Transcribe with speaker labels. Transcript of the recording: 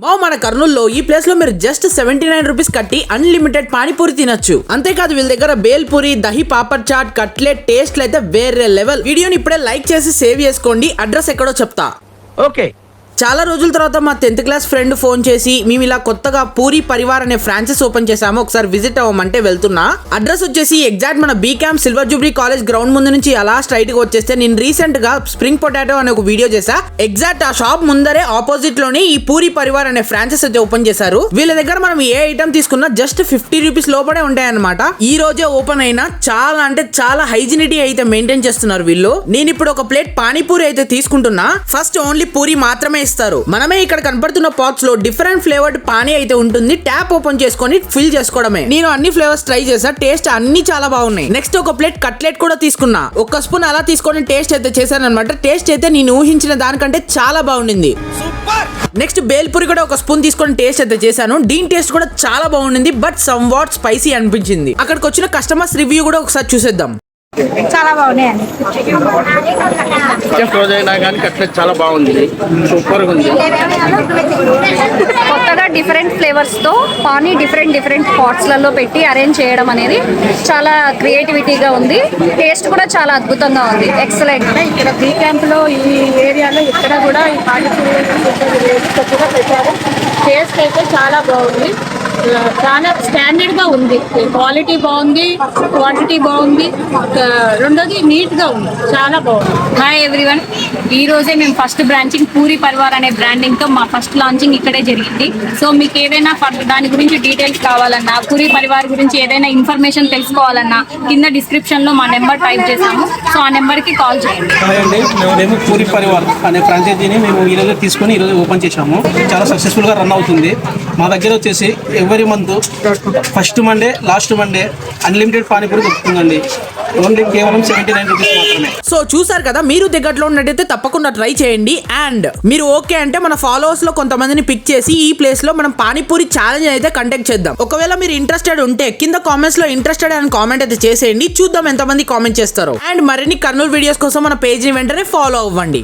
Speaker 1: మన కర్నూల్లో ఈ ప్లేస్ లో మీరు జస్ట్ 79 రూపీస్ కట్టి అన్లిమిటెడ్ పానీపూరి తినొచ్చు. అంతేకాదు వీళ్ళ దగ్గర బేల్ పూరి, దహి పాపడ్ చాట్, కట్లెట్ టేస్ట్ అయితే వేరే లెవెల్. వీడియోని ఇప్పుడే లైక్ చేసి సేవ్ చేసుకోండి. అడ్రస్ ఎక్కడో చెప్తా.
Speaker 2: ఓకే.
Speaker 1: చాలా రోజుల తర్వాత మా 10th క్లాస్ ఫ్రెండ్ ఫోన్ చేసి మేము ఇలా కొత్తగా పూరి పరివార్ అనే ఫ్రాంచైజ్ ఓపెన్ చేసాము, ఒకసారి విజిట్ అవ్వమంటే వెళ్తున్నా. అడ్రస్ వచ్చేసి ఎగ్జాక్ట్ మన be camp silver Jubilee college ground ముందు నుంచి అలా స్ట్రైట్ గా వచ్చేస్తే నేను రీసెంట్ గా స్ప్రింగ్ పొటాటో అనే ఒక వీడియో చేసా. ఎగ్జాక్ట్ ఆ షాప్ ముందరే ఆపోజిట్ లోనే ఈ పూరి పరివార్ అనే ఫ్రాంచైజ్ అయితే ఓపెన్ చేశారు. వీళ్ళ దగ్గర మనం ఏ ఐటమ్ తీసుకున్నా జస్ట్ 50 రూపీస్ లోపడే ఉంటాయి అనమాట. ఈ రోజే ఓపెన్ అయినా చాలా అంటే చాలా హైజీనిటీ అయితే మెయింటైన్ చేస్తున్నారు వీళ్ళు. నేను ఇప్పుడు ఒక ప్లేట్ పానీపూరి అయితే తీసుకుంటున్నా. ఫస్ట్ ఓన్లీ పూరి మాత్రమే ఇస్తారు. మనమే ఇక్కడ కనపడుతున్న పాట్స్ లో డిఫరెంట్ ఫ్లేవర్డ్ పానీ అయితే ఉంటుంది. ట్యాప్ ఓపెన్ చేసుకొని ఫిల్ చేసుకోవడమే. నేను అన్ని ఫ్లేవర్స్ ట్రై చేసా, టేస్ట్ అన్ని చాలా బాగున్నాయి. నెక్స్ట్ ఒక ప్లేట్ కట్లెట్ కూడా తీసుకున్నా. ఒక స్పూన్ అలా తీసుకొని టేస్ట్ అయితే చేశాను అనమాట. టేస్ట్ అయితే నేను ఊహించిన దానికంటే చాలా బాగుండింది. నెక్స్ట్ బేల్పూరి కూడా ఒక స్పూన్ తీసుకొని టేస్ట్ అయితే చేశాను. దీని టేస్ట్ కూడా చాలా బాగుండింది, బట్ సమ్ వాట్ స్పైసీ అనిపించింది. అక్కడికి వచ్చిన కస్టమర్స్ రివ్యూ కూడా ఒకసారి చూసేద్దాం.
Speaker 3: చాలా బాగున్నాయండి.
Speaker 2: ఫ్రోజ్ అయినా కానీ కట్లెట్ చాలా బాగుంది, సూపర్గా ఉంది.
Speaker 3: కొత్తగా డిఫరెంట్ ఫ్లేవర్స్ తో పానీ డిఫరెంట్ పాట్స్ లలో పెట్టి అరేంజ్ చేయడం అనేది చాలా క్రియేటివిటీగా ఉంది. టేస్ట్ కూడా చాలా అద్భుతంగా ఉంది. ఎక్సలెంట్.
Speaker 4: ఇక్కడ బీ క్యాంప్ లో ఈ ఏరియాలో ఇక్కడ కూడా ఈ పానీపూరి కొత్తగా పెట్టారు. టేస్ట్ అయితే చాలా బాగుంది, చాలా స్టాండర్డ్ గా ఉంది. క్వాలిటీ బాగుంది, క్వాంటిటీ బాగుంది, రెండోది నీట్ గా ఉంది, చాలా బాగుంది.
Speaker 5: హాయ్ ఎవ్రీవన్, ఈ రోజే మేము ఫస్ట్ బ్రాంచింగ్ పూరి పరివార్ అనే బ్రాండింగ్ తో మా ఫస్ట్ లాంచింగ్ ఇక్కడే జరిగింది. సో మీకు ఏదైనా దాని గురించి డీటెయిల్స్ కావాలన్నా, పూరి పరివార్ గురించి ఏదైనా ఇన్ఫర్మేషన్ తెలుసుకోవాలన్నా కింద డిస్క్రిప్షన్ లో మా నెంబర్ టైప్ చేసాము. సో ఆ నెంబర్ కి కాల్ చేయండి.
Speaker 6: మేము పూరి పరివార్ అనే ఫ్రాంచైజీని మేము ఈ రోజు తీసుకొని ఈ రోజు ఓపెన్ చేశాము. చాలా సక్సెస్ఫుల్ గా రన్ అవుతుంది. మా దగ్గర వచ్చేసి every month first Monday last Monday unlimited panipuri దొరుకుతుందండి. ఓన్లీ కేవలం 79 రూపీస్ మాత్రమే.
Speaker 1: సో చూసారు కదా, మీరు దగ్గరలో ఉన్నట్టయితే తప్పకుండా ట్రై చేయండి. అండ్ మీరు ఓకే అంటే మన ఫాలోవర్స్ లో కొంతమందిని పిక్ చేసి ఈ ప్లేస్ లో మనం పానీపూరి ఛాలెంజ్ అయితే కండక్ట్ చేద్దాం. ఒకవేళ మీరు ఇంట్రెస్టెడ్ ఉంటే కింద కామెంట్స్ లో ఇంట్రెస్టెడ్ అని కామెంట్ అయితే చేసేయండి. చూద్దాం ఎంతమంది కామెంట్ చేస్తారో. అండ్ మరిన్ని కర్నూలు వీడియోస్ కోసం మన పేజ్ ని వెంటనే ఫాలో అవ్వండి.